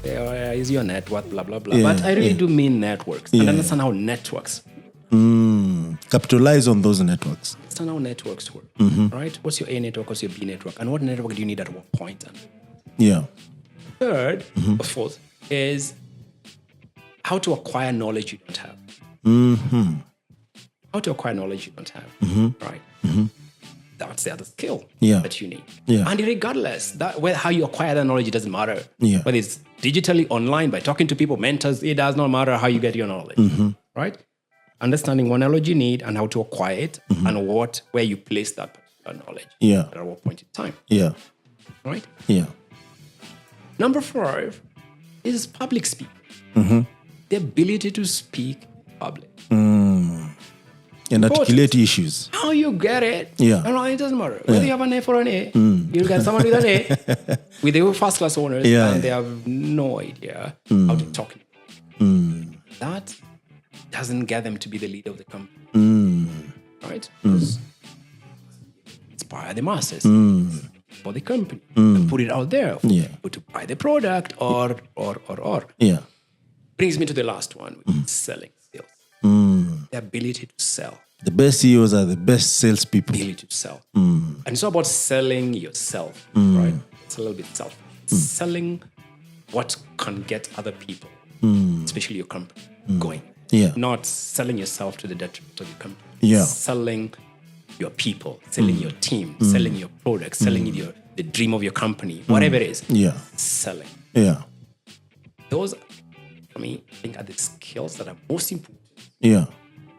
is your net worth, blah, blah, blah. But I really do mean networks. And understand how networks capitalize on those networks. Understand how networks work, right? What's your A network, what's your B network, and what network do you need at what point? Third, or fourth, is how to acquire knowledge you don't have. How to acquire knowledge you don't have, right? That's the other skill that you need. And regardless, how you acquire that knowledge, it doesn't matter. Whether it's digitally, online, by talking to people, mentors, it does not matter how you get your knowledge, right? Understanding what knowledge you need and how to acquire it and where you place that particular knowledge at what point in time. Right? Number 5 is public speaking. The ability to speak public. And articulate issues. How you get it, it doesn't matter. Whether you have an F or an A, you'll get someone with an A, with the first-class owners, and they have no idea how to talk. That doesn't get them to be the leader of the company. Right? Inspire the masses for the company and put it out there for people to buy the product or. Brings me to the last one, which is selling skills. The ability to sell. The best CEOs are the best salespeople. The ability to sell. And it's not about selling yourself, right? It's a little bit selfish. Selling what can get other people, especially your company, going. Not selling yourself to the detriment of your company. Selling your people, selling your team, selling your product, selling the dream of your company, whatever it is. Selling. Those, for me, I think are the skills that are most important.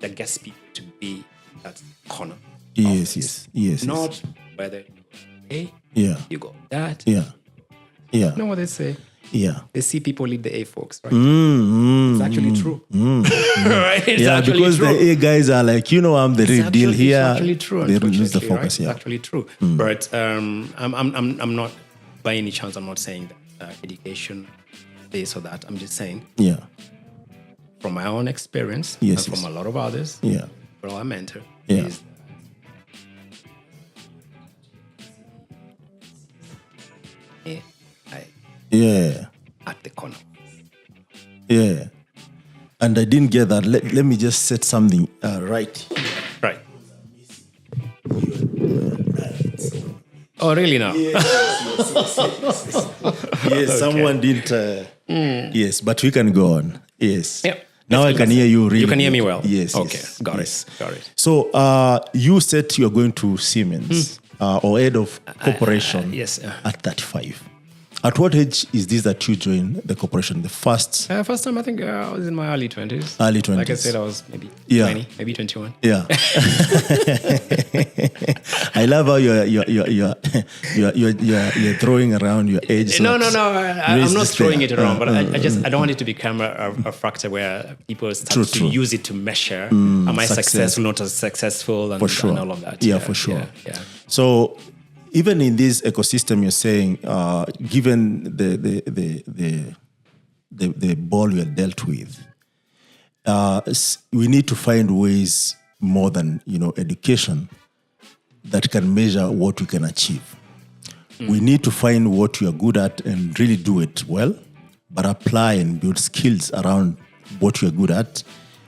That gets people to be that corner. Yes. Not whether you go that. You know what they say? They see people lead the A folks, right? It's actually true. Right? It's actually because true. the A guys are like, I'm the real deal here. It's actually true. They lose the focus. Right? It's actually true. But I'm not, by any chance, I'm not saying that education, this or that. I'm just saying. From my own experience and from a lot of others, from our mentor, is at the corner. And I didn't get that. Let me just set something right. Right. Oh, really now? Yes, someone didn't. Yes, but we can go on. Yes. Now I can hear you really. You can hear me well? Yes. Okay, got it. So you said you are going to Siemens or head of corporation at 35. At what age is this that you joined the corporation? The first time, I think I was in my early 20s. Early 20s. Like I said, I was maybe 20, maybe 21. I love how you're throwing around your age. No. I'm not throwing it around, but I don't want it to become a factor where people start to use it to measure am I successful, not as successful, and, and all of that. For sure. So even in this ecosystem, you're saying, given the ball we are dealt with, we need to find ways more than education that can measure what we can achieve. We need to find what we are good at and really do it well, but apply and build skills around what we are good at,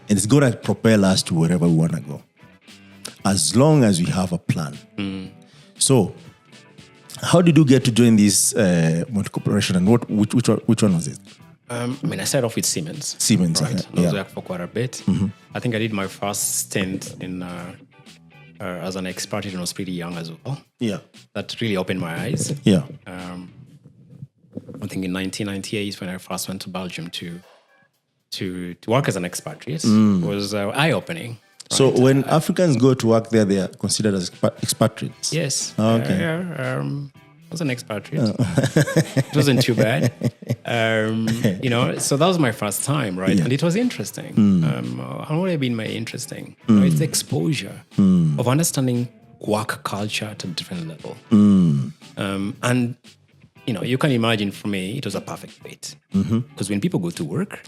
and it's going to propel us to wherever we want to go, as long as we have a plan. So, how did you get to join this corporation, and which one was it? I started off with Siemens. Right? I was there for quite a bit. I think I did my first stint in as an expert. It was pretty young as well. That really opened my eyes. I think in 1998 when I first went to Belgium to work as an expatriate. It was eye-opening. Right? So when Africans go to work there, they are considered as expatriates? Yes. Okay. I was an expatriate. It wasn't too bad. So that was my first time, right? And it was interesting. How would it have been interesting? It's the exposure of understanding work culture at a different level. And, you can imagine for me, it was a perfect fit. Because when people go to work,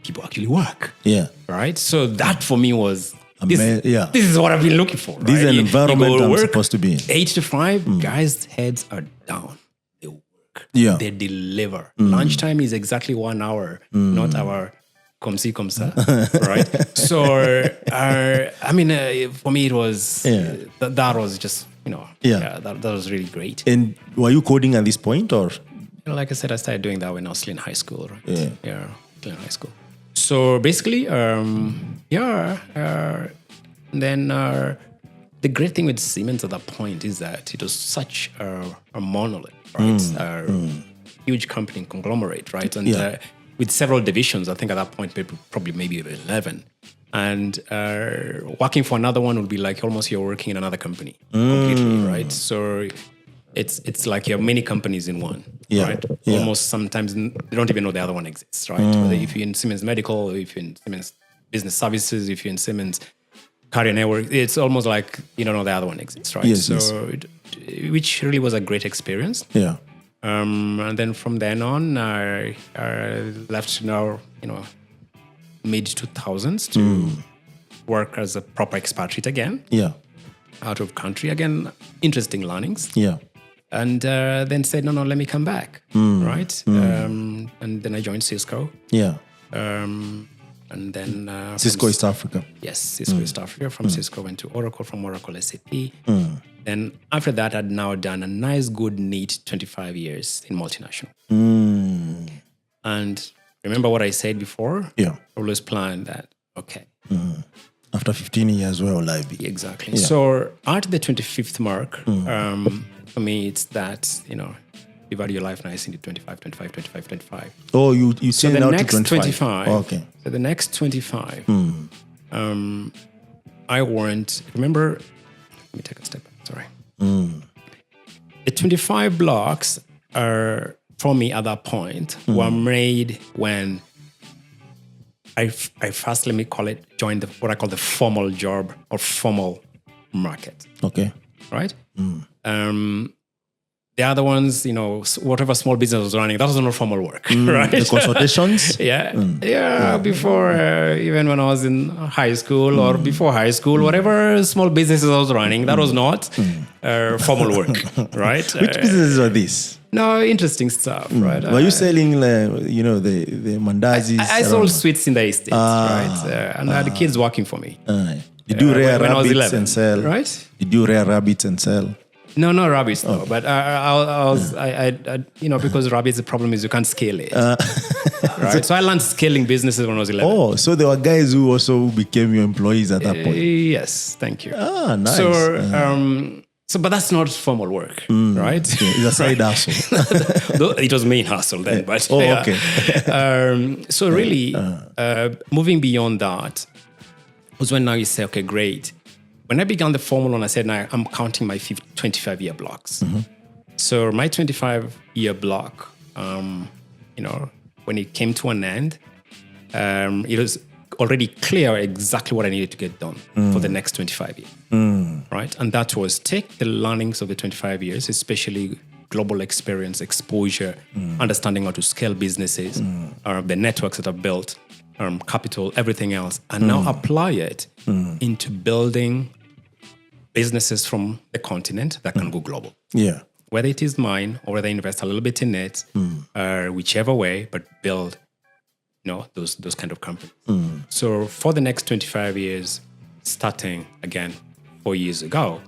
people actually work. Right? So that for me was, this is what I've been looking for. This is an environment I'm supposed to be in. 8 to 5, guys' heads are down. They work. work. Yeah. They deliver. Lunchtime is exactly 1 hour, not our comme ci, comme ça, right? So, for me, it was, that was just, that was really great. And were you coding at this point or? Like I said, I started doing that when I was still in high school, right? Yeah, still in high school. So basically, then the great thing with Siemens at that point is that it was such a monolith, right? Huge company, conglomerate, right? And with several divisions, I think at that point, probably maybe 11. And working for another one would be like almost you're working in another company completely, right? So it's like you have many companies in one, right? Almost sometimes they don't even know the other one exists, right? Whether if you're in Siemens Medical, if you're in Siemens Business Services, if you're in Siemens Carrier Network, it's almost like you don't know the other one exists, right? Which really was a great experience. Yeah. And then from then on, I left mid 2000s to work as a proper expatriate again. Yeah. Out of country again, interesting learnings. Yeah. And then said, no, let me come back, right? And then I joined Cisco. Yeah. And then Cisco East Africa. Yes, Cisco East Africa. From Cisco went to Oracle, from Oracle SAP. Then after that, I'd now done a nice, good, neat 25 years in multinational. And remember what I said before? Yeah. Always plan that, okay. After 15 years, where will I be? Exactly. Yeah. So at the 25th mark, for me, it's that, divide your life nice into 25, 25, 25, 25. Oh, you so say the now next to 25. Oh, okay. So the next 25, I weren't, remember, let me take a step back, sorry. The 25 blocks are, for me at that point, were made when I first, let me call it, joined what I call the formal job or formal market. Okay. Right? The other ones, whatever small business was running, that was not formal work, right? The consultations? Before, even when I was in high school or before high school, whatever small businesses I was running, that was not formal work, right? Which businesses are these? No, interesting stuff, right? Were you selling, the mandazis? I sold sweets in the estates, right? And I had kids working for me. Did you rear when I was rabbits 11, and sell? Right? Did you rear rabbits and sell? No, not rabbits, though. But because rabbits, the problem is you can't scale it. Right? So I learned scaling businesses when I was 11. Oh, so there were guys who also became your employees at that point? Yes, thank you. Nice. But that's not formal work, right? Yeah, it's a side hustle. It was main hustle then, but okay. So really, moving beyond that was when now you say, okay, great. When I began the formal one, I said, now I'm counting my 25-year blocks. So my 25-year block, when it came to an end, it was already clear exactly what I needed to get done for the next 25 years, right? And that was take the learnings of the 25 years, especially global experience, exposure, understanding how to scale businesses, the networks that are built, capital, everything else, and now apply it into building businesses from the continent that can go global. Yeah. Whether it is mine or whether I invest a little bit in it, whichever way, but build, those kind of companies. So for the next 25 years, starting again 4 years ago,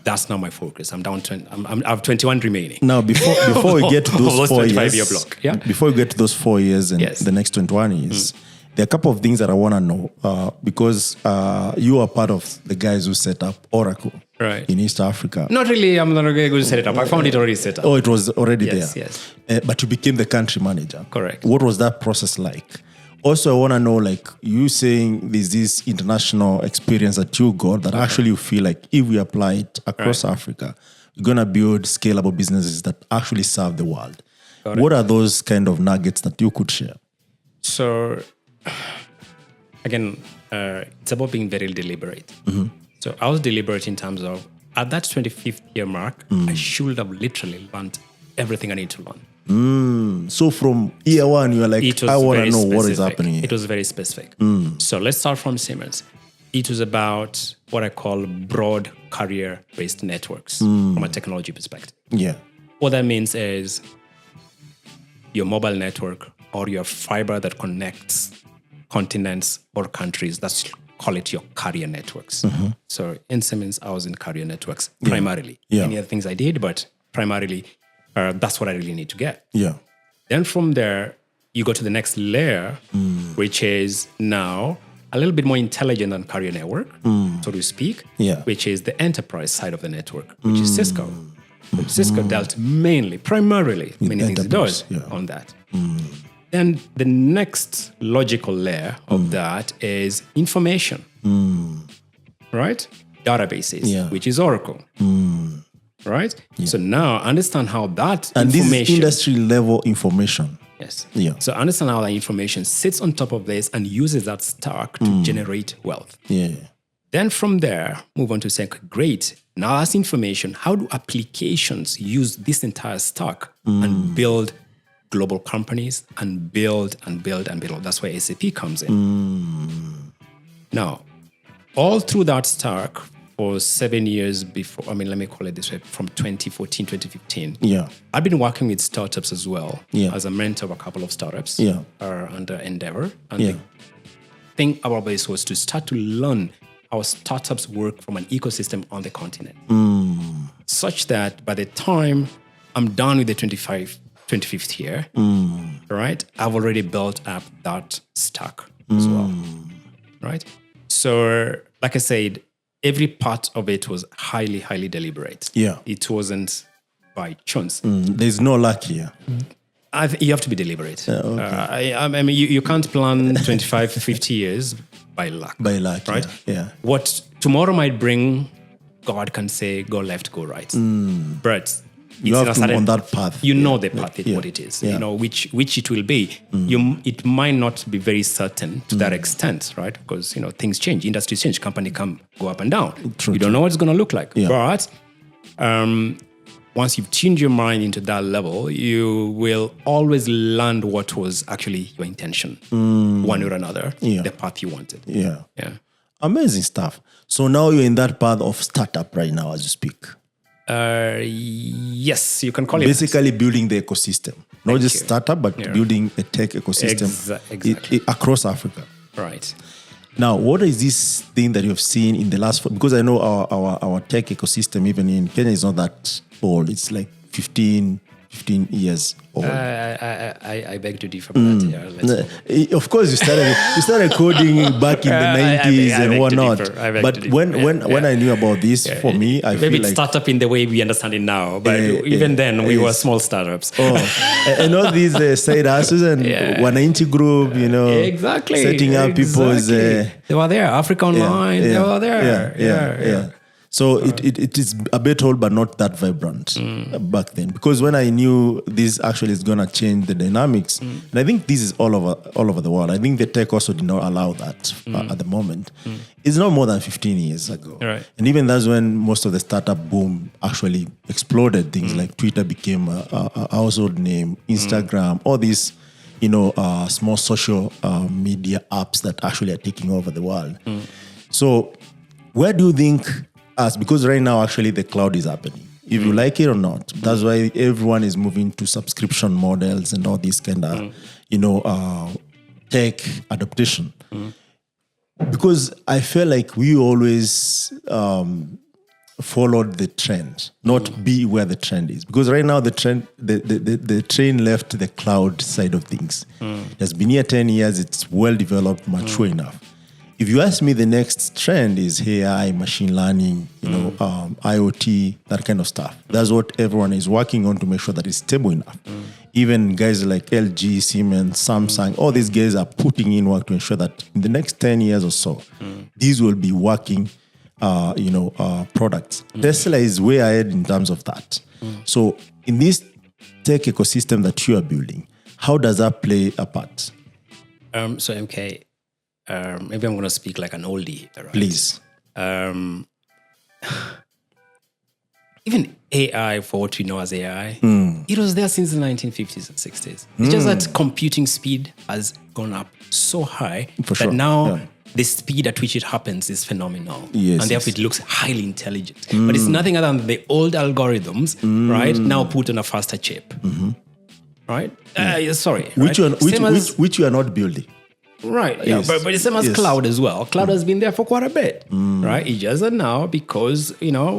that's now my focus. I'm down to, I have 21 remaining. Now, before we get to those 4 years, block, before we get to those 4 years and the next 21 years, there are a couple of things that I want to know because you are part of the guys who set up Oracle in East Africa. Not really. I'm not going to set it up. I found it already set up. Oh, it was already there. Yes. But you became the country manager. Correct. What was that process like? Also, I want to know, you saying there's this international experience that you got that actually you feel like if we apply it across Africa, we're going to build scalable businesses that actually serve the world. What are those kind of nuggets that you could share? So, again, it's about being very deliberate. So I was deliberate in terms of, at that 25th year mark, I should have literally learned everything I need to learn. So from year one, you were like, I want to know what is happening here. It was very specific. So let's start from Siemens. It was about what I call broad career-based networks from a technology perspective. Yeah. What that means is your mobile network or your fiber that connects continents or countries. That's call it your carrier networks. So in Siemens, I was in carrier networks primarily. Many other things I did, but primarily that's what I really need to get. Then from there, you go to the next layer, which is now a little bit more intelligent than carrier network, so to speak, which is the enterprise side of the network, which is Cisco. Cisco dealt primarily, many things it does on that. Then the next logical layer of that is information, right? Databases, which is Oracle, right? So now understand how that and information... this is industry level information. Yes. So understand how that information sits on top of this and uses that stack to generate wealth. Then from there, move on to say, great, now that's information. How do applications use this entire stack and build global companies and build and build and build? That's where SAP comes in. Now, all through that stack for 7 years before, let me call it this way, from 2014, 2015, I've been working with startups as well as a mentor of a couple of startups under Endeavor. And the thing about this was to start to learn how startups work from an ecosystem on the continent. Such that by the time I'm done with the 25th year, right, I've already built up that stack as well, right? So, like I said, every part of it was highly, highly deliberate. It wasn't by chance. There's no luck here. You have to be deliberate. You can't plan 25, 50 years by luck. Right? What tomorrow might bring, God can say, go left, go right. But you have to on that path. You know the path, what it is. You know which it will be. It might not be very certain to that extent, right? Because things change, industries change, company go up and down. You don't know what it's going to look like. But once you've tuned your mind into that level, you will always land what was actually your intention, one or another, the path you wanted. Amazing stuff. So now you're in that path of startup right now as you speak. Yes, you can call it basically building the ecosystem, not just startup, but building a tech ecosystem exactly. Across Africa. Right. Now, what is this thing that you have seen in the last? Because I know our tech ecosystem, even in Kenya, is not that old. It's like 15 years old. I beg to differ from that. Of course, you started coding back in the 90s and whatnot. But when I knew about this, for me, I feel like startup in the way we understand it now. But even then, we were small startups. And all these side hustles and Wananchi group, setting up people's. They were there. Africa Online. They were there. So it is a bit old, but not that vibrant back then. Because when I knew this actually is going to change the dynamics, and I think this is all over the world. I think the tech also did not allow that at the moment. It's not more than 15 years ago. Right. And even that's when most of the startup boom actually exploded. Things like Twitter became a household name, Instagram, all these small social media apps that actually are taking over the world. So where do you think... because right now, actually, the cloud is happening. If you like it or not, that's why everyone is moving to subscription models and all this kind of, tech adaptation. Because I feel like we always followed the trend, not be where the trend is. Because right now, the trend, the train left the cloud side of things. It has been here 10 years. It's well developed, mature enough. If you ask me, the next trend is AI, machine learning, IoT, that kind of stuff. That's what everyone is working on to make sure that it's stable enough. Even guys like LG, Siemens, Samsung, all these guys are putting in work to ensure that in the next 10 years or so, these will be working, products. Tesla is way ahead in terms of that. So in this tech ecosystem that you are building, how does that play a part? So MK... maybe I'm going to speak like an oldie. Right? Please. Even AI, for what we know as AI, it was there since the 1950s and 60s. It's just that computing speed has gone up so high that now the speed at which it happens is phenomenal. Yes, and therefore it looks highly intelligent. But it's nothing other than the old algorithms, right, now put on a faster chip. right? Sorry. Which right? which you are not building. Right, yeah, Yes. but it's the same as cloud as well. Cloud has been there for quite a bit, right? It's just that now because,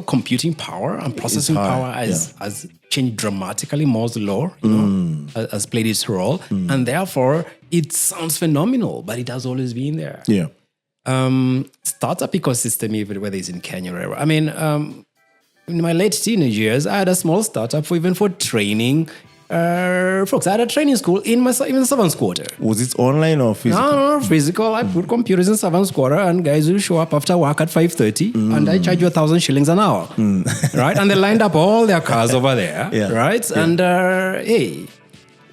computing power and processing power has changed dramatically. Moore's law, has played its role. And therefore, it sounds phenomenal, but it has always been there. Yeah. Startup ecosystem, even whether it's in Kenya or wherever. I mean, in my late teenage years, I had a small startup for training folks. I had a training school in Savannah's Quarter. Was it online or physical? No, physical. I put computers in Savannah's Quarter, and guys will show up after work at 5:30, and I charge you 1,000 shillings an hour, right? And they lined up all their cars over there, right? Yeah. And hey.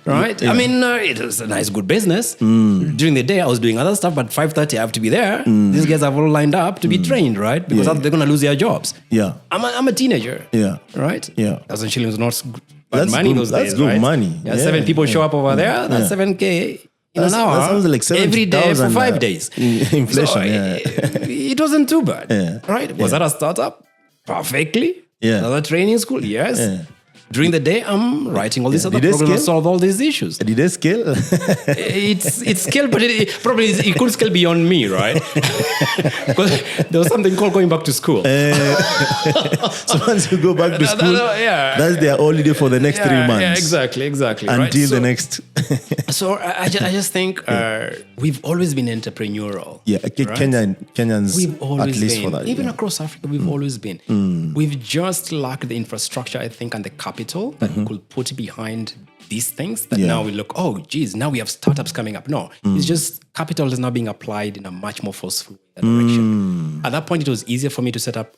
Right? Yeah. I mean, it was a nice, good business. During the day, I was doing other stuff, but 5:30, I have to be there. These guys have all lined up to be trained, right? Because they're going to lose their jobs. Yeah. I'm a teenager. Yeah. Right? Yeah. 1,000 shillings was not that's money good, those days. That's good right? money. Yeah, 7 people show up over there. That's 7K in an hour. That sounds like 70,000 every day for 5 days. Inflation. So, it wasn't too bad. Yeah. Right? Was that a startup? Perfectly. Yeah. Another training school? Yes. Yeah. During the day, I'm writing all these other programs to solve all these issues. Did they scale? It's scaled, but it could scale beyond me, right? Because there was something called going back to school. So once you go back to school, that's their holiday for the next 3 months. Yeah, exactly. Until the next. So I just think we've always been entrepreneurial. Yeah, right? Kenyans we've always at least been. for that. Even across Africa, we've always been. We've just lacked the infrastructure, I think, and the capital that we could put behind these things that now we look, oh, geez, now we have startups coming up. No, it's just capital is now being applied in a much more forceful direction. At that point, it was easier for me to set up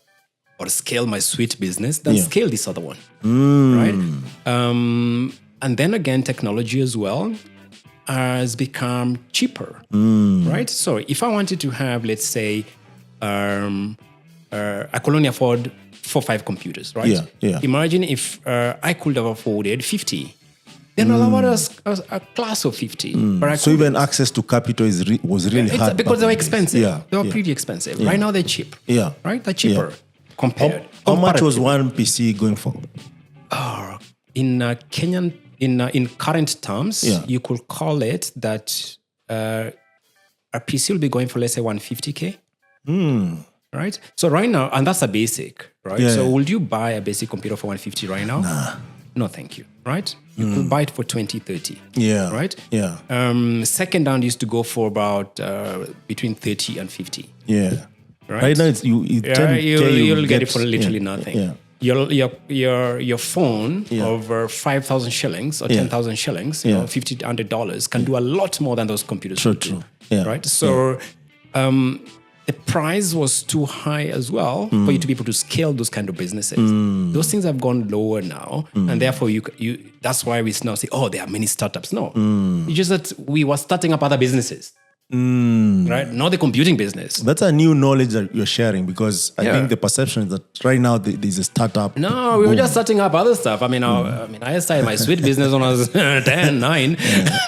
or scale my sweet business than scale this other one, right? And then again, technology as well has become cheaper, right? So if I wanted to have, let's say, I could only afford 4 or 5 computers, right? Yeah, yeah. Imagine if I could have afforded 50. Then I'll have a class of 50. But so even access to capital was really hard. Because they were expensive. They were pretty expensive. Right now they're cheap. Yeah. Right? They're cheaper compared. How much was one PC going for? In Kenyan, in current terms, you could call it that a PC will be going for, let's say, 150K. Right? So right now, and that's a basic, right? Yeah, so would you buy a basic computer for 150 right now? Nah. No, thank you. Right? You could buy it for 20, 30. Yeah. Right? Yeah. Second hand used to go for about between 30 and 50. Yeah. Right now, you'll get it for literally nothing. Yeah. Your phone over 5,000 shillings or 10,000 shillings, $50, $100 can do a lot more than those computers. True. Yeah. Right? So the price was too high as well for you to be able to scale those kind of businesses. Those things have gone lower now, and therefore you that's why we now say, oh, there are many startups. No, it's just that we were starting up other businesses, right? Not the computing business. That's a new knowledge that you're sharing, because I think the perception is that right now there's a startup. No, we were just starting up other stuff. I mean, I started my sweet business when I was 10, 9,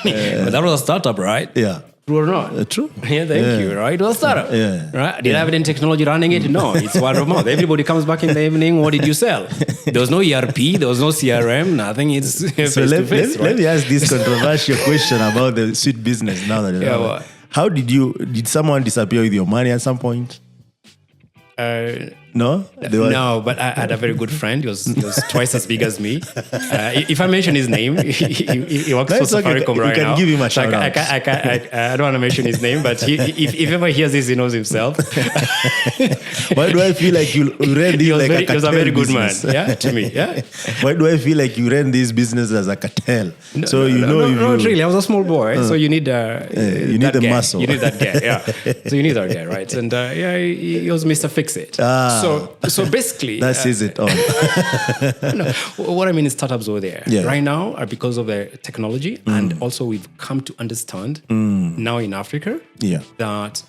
but that was a startup, right? Yeah. True or not? True. Yeah, thank you. Right? It was a startup. Yeah. Right? Did I have any technology running it? No, it's word of mouth. Everybody comes back in the evening. What did you sell? There was no ERP. There was no CRM. Nothing. It's face to face. Let me ask this controversial question about the sweet business now that you're How did someone disappear with your money at some point? No? No, but I had a very good friend. He was twice as big as me. If I mention his name, he works for Safaricom right now. You can give him a shout out. I don't want to mention his name, but if ever he hears this, he knows himself. Why do I feel like you ran this like a cartel? He was a very good business? Man, to me. Yeah. Why do I feel like you ran this business as a cartel? Not really. I was a small boy, so you need you need the muscle. You need that guy, yeah. So you need that guy, right? And he was Mr. Fix It. So basically, that says it all. No, what I mean is startups over there right now are because of the technology, and also we've come to understand now in Africa that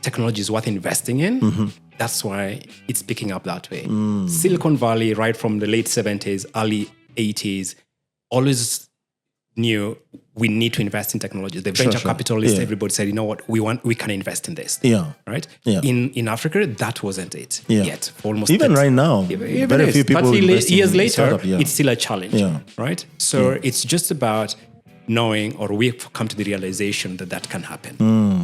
technology is worth investing in. That's why it's picking up that way. Silicon Valley, right from the late 70s, early 80s, always knew we need to invest in technology. The venture capitalists, everybody said, you know what, we can invest in this. Yeah. Right? Yeah. In Africa, that wasn't it yet. Almost even right now, very few people years later, it's still a challenge. Yeah. Right? So it's just about knowing, or we've come to the realization that can happen.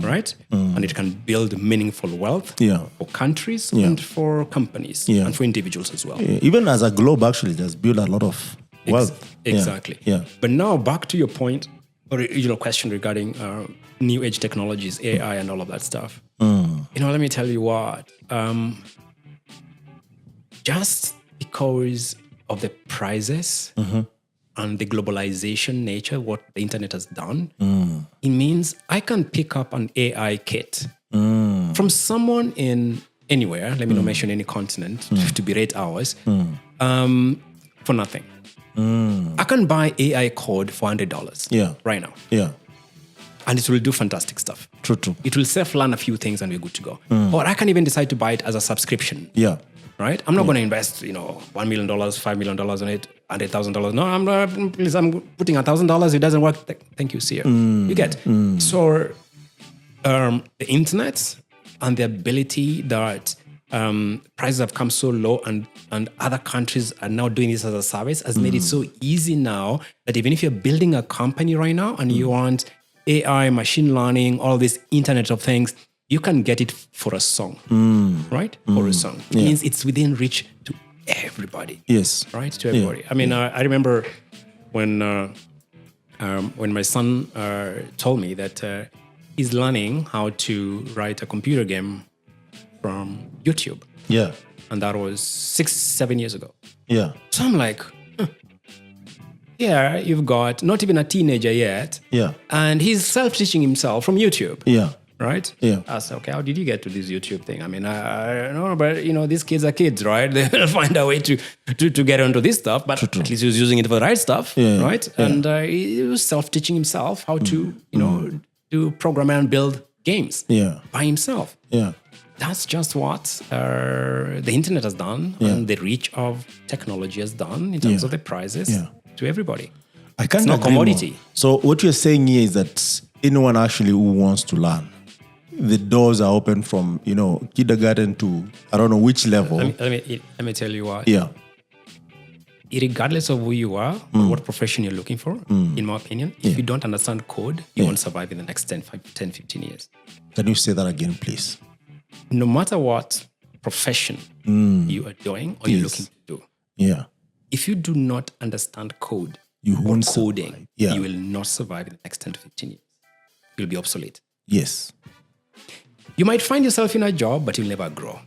Right? And it can build meaningful wealth for countries and for companies and for individuals as well. Even as a globe, actually, just build a lot of wealth. Exactly. Yeah. But now back to your point, or question regarding new age technologies, AI, and all of that stuff. Let me tell you what. Just because of the prices and the globalization nature, what the internet has done, it means I can pick up an AI kit from someone in anywhere. Let me not mention any continent to be rate hours for nothing. I can buy AI code for $100 right now. Yeah. And it will do fantastic stuff. True. It will self-learn a few things and we're good to go. Or I can even decide to buy it as a subscription. Yeah. Right? I'm not going to invest, $1 million, $5 million on it, $100,000. No, I'm putting $1,000. It doesn't work. Thank you, see you. You get. So the internet and the ability that prices have come so low and other countries are now doing this as a service has made it so easy now that even if you're building a company right now and you want AI, machine learning, all this Internet of Things, you can get it for a song, right? For a song. It means it's within reach to everybody. Yes. Right? To everybody. I mean, I remember when my son told me that he's learning how to write a computer game from YouTube. Yeah. And that was 6-7 years ago. Yeah. So I'm like, yeah, you've got not even a teenager yet. Yeah. And he's self-teaching himself from YouTube. Yeah. Right? Yeah. I said, okay, how did you get to this YouTube thing? I mean, I don't know, but these kids are kids, right? They will find a way to get onto this stuff, but at least he was using it for the right stuff, right? Yeah. And he was self-teaching himself how to, do program and build games by himself. Yeah. That's just what the internet has done and the reach of technology has done in terms of the prices to everybody. It's not commodity. More. So what you're saying here is that anyone actually who wants to learn, the doors are open from, kindergarten to, I don't know which level. Let me tell you what. Yeah. Regardless of who you are or what profession you're looking for, in my opinion, if you don't understand code, you won't survive in the next 10, 15 years. Can you say that again, please? No matter what profession you are doing or you're looking to do, if you do not understand code or coding, you will not survive in the next 10 to 15 years. You'll be obsolete. Yes. You might find yourself in a job, but you'll never grow.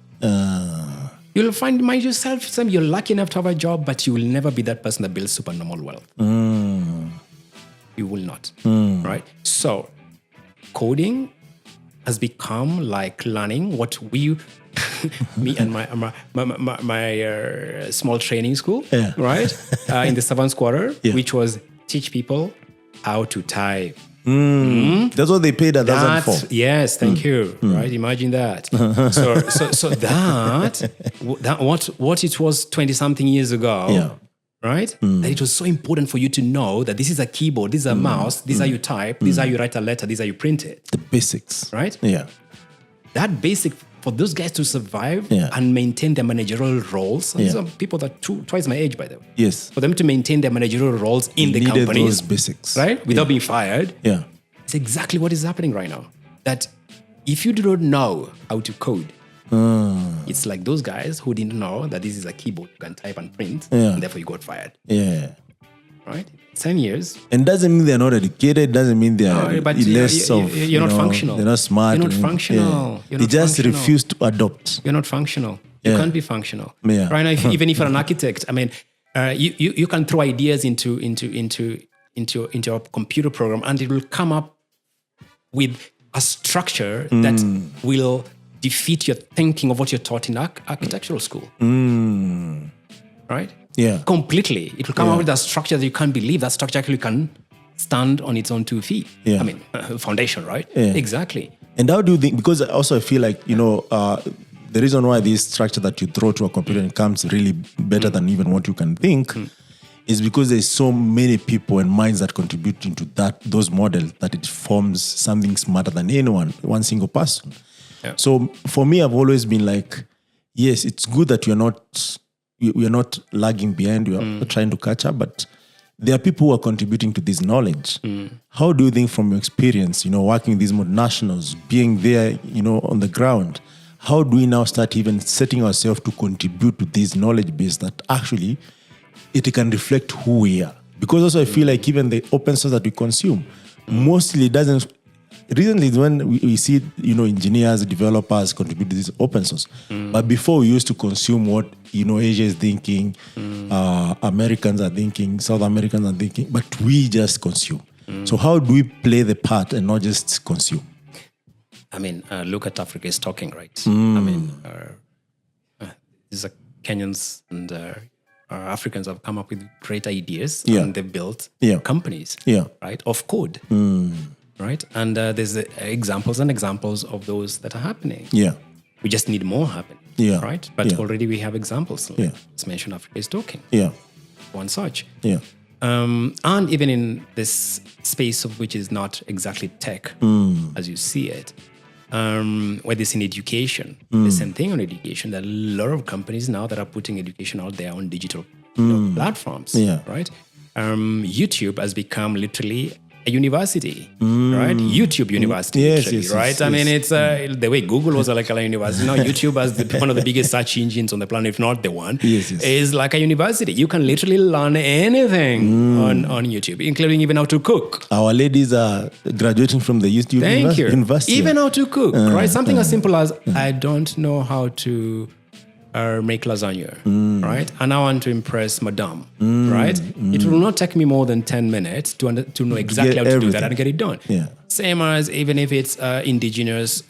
You'll find yourself, you're lucky enough to have a job, but you will never be that person that builds supernormal wealth. You will not. Right? So, coding has become like learning what me and my small training school, right? In the 7th quarter, which was teach people how to type. That's what they paid $1,000 for. Yes, thank you. Right, imagine that. So that what it was 20-something years ago. Right, that it was so important for you to know that this is a keyboard, this is a mouse, this is how you type, this is how you write a letter, this is how you print it. The basics, right? Yeah, that basic for those guys to survive and maintain their managerial roles. And these are people that twice my age, by the way. Yes. For them to maintain their managerial roles in the companies, those basics, right, without being fired. Yeah, it's exactly what is happening right now. That if you do not know how to code, it's like those guys who didn't know that this is a keyboard you can type and print, and therefore you got fired. Yeah, right. 10 years. And doesn't mean they're not educated. Doesn't mean they're less of. You're not functional. They're not smart. You're not functional. They just refuse to adopt. You're not functional. You can't be functional. Right now, even if you're an architect, I mean, you can throw ideas into a computer program, and it will come up with a structure that will defeat your thinking of what you're taught in architectural school. Right? Yeah. Completely. It will come out with a structure that you can't believe that structure actually can stand on its own 2 feet. Yeah. I mean, foundation, right? Yeah. Exactly. And how do you think, because also I feel like, the reason why this structure that you throw to a computer and comes really better than even what you can think It's because there's so many people and minds that contribute into those models that it forms something smarter than anyone, one single person. Yeah. So for me, I've always been like, yes, it's good that we're not lagging behind, we're trying to catch up, but there are people who are contributing to this knowledge. How do you think from your experience, working with these multinationals, being there, on the ground, how do we now start even setting ourselves to contribute to this knowledge base that actually it can reflect who we are? Because also I feel like even the open source that we consume, mostly doesn't. Recently, when we see, engineers, developers contribute to this open source. But before we used to consume what, Asia is thinking, Americans are thinking, South Americans are thinking, but we just consume. So how do we play the part and not just consume? I mean, look at Africa is talking, right? I mean, these are Kenyans and Africans have come up with great ideas and they've built companies, right, of code. Right? And there's examples of those that are happening. Yeah. We just need more happening. Yeah. Right? But already we have examples. Like let's mention Africa is talking. Yeah. One such. Yeah. And even in this space of which is not exactly tech, as you see it, whether it's in education, the same thing on education. There are a lot of companies now that are putting education out there on digital platforms. Yeah. Right? YouTube has become literally a university, right? YouTube University, right? I mean, it's the way Google was like a university. Now YouTube as one of the biggest search engines on the planet, if not the one, is like a university. You can literally learn anything on YouTube, including even how to cook. Our ladies are graduating from the YouTube university. Even how to cook, right? Something as simple as I don't know how to make lasagna, right? And I want to impress Madame, right? It will not take me more than 10 minutes to know exactly how to do that and get it done. Yeah. Same as even if it's indigenous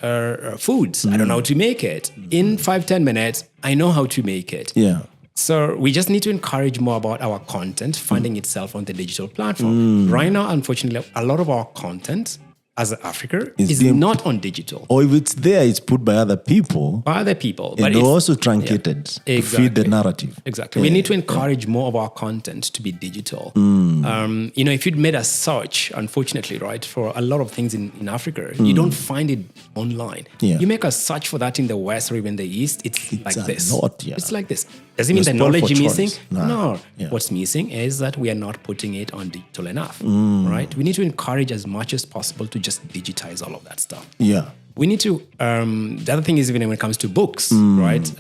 foods, I don't know how to make it. In 5-10 minutes, I know how to make it. Yeah. So we just need to encourage more about our content finding itself on the digital platform. Right now, unfortunately, a lot of our content as Africa is not on digital. Or if it's there, it's put by other people. By other people. And they're also truncated to feed the narrative. Exactly. We need to encourage more of our content to be digital. If you'd made a search, unfortunately, right, for a lot of things in Africa, you don't find it online. Yeah. You make a search for that in the West or even the East, it's like this. It's like this. Does it mean the There's knowledge is missing? No. Yeah. What's missing is that we are not putting it on digital enough, right? We need to encourage as much as possible to just digitize all of that stuff. Yeah. We need to, the other thing is even when it comes to books, right?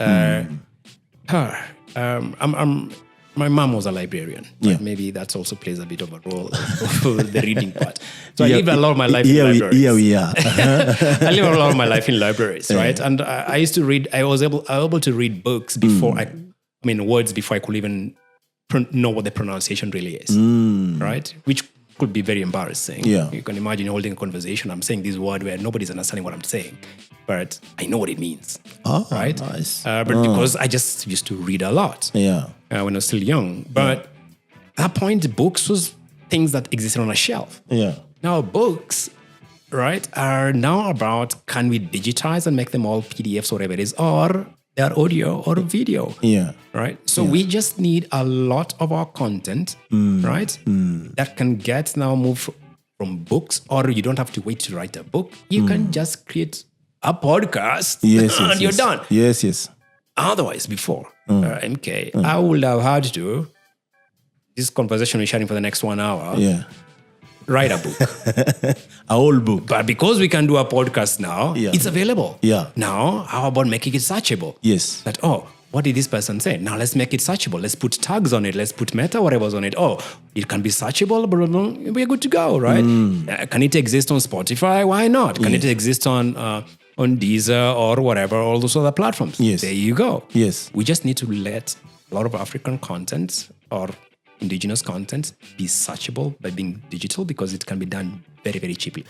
My mom was a librarian. But maybe that also plays a bit of a role for the reading part. So I lived a lot of my life in libraries. We are. I lived a lot of my life in libraries, right? And I used to read, I was able to read books before words before I could even know what the pronunciation really is, right? Which could be very embarrassing. Yeah. You can imagine holding a conversation. I'm saying this word where nobody's understanding what I'm saying, but I know what it means, right? Nice. But because I just used to read a lot when I was still young. But at that point, books was things that existed on a shelf. Yeah. Now books, right, are now about can we digitize and make them all PDFs or whatever it is, or they're audio or video. Yeah. Right? So we just need a lot of our content, right? That can get now moved from books, or you don't have to wait to write a book. You can just create a podcast and you're done. Yes. Otherwise, before, MK, I would have had to, this conversation we're sharing for the next 1 hour, write a book. A whole book. But because we can do a podcast now, it's available. Yeah. Now, how about making it searchable? Yes. That, what did this person say? Now let's make it searchable. Let's put tags on it. Let's put meta whatever's on it. It can be searchable. Blah, blah, blah. We're good to go, right? Can it exist on Spotify? Why not? Can it exist on Deezer or whatever, all those other platforms? Yes. There you go. Yes. We just need to let a lot of African content or indigenous content be searchable by being digital because it can be done very, very cheaply.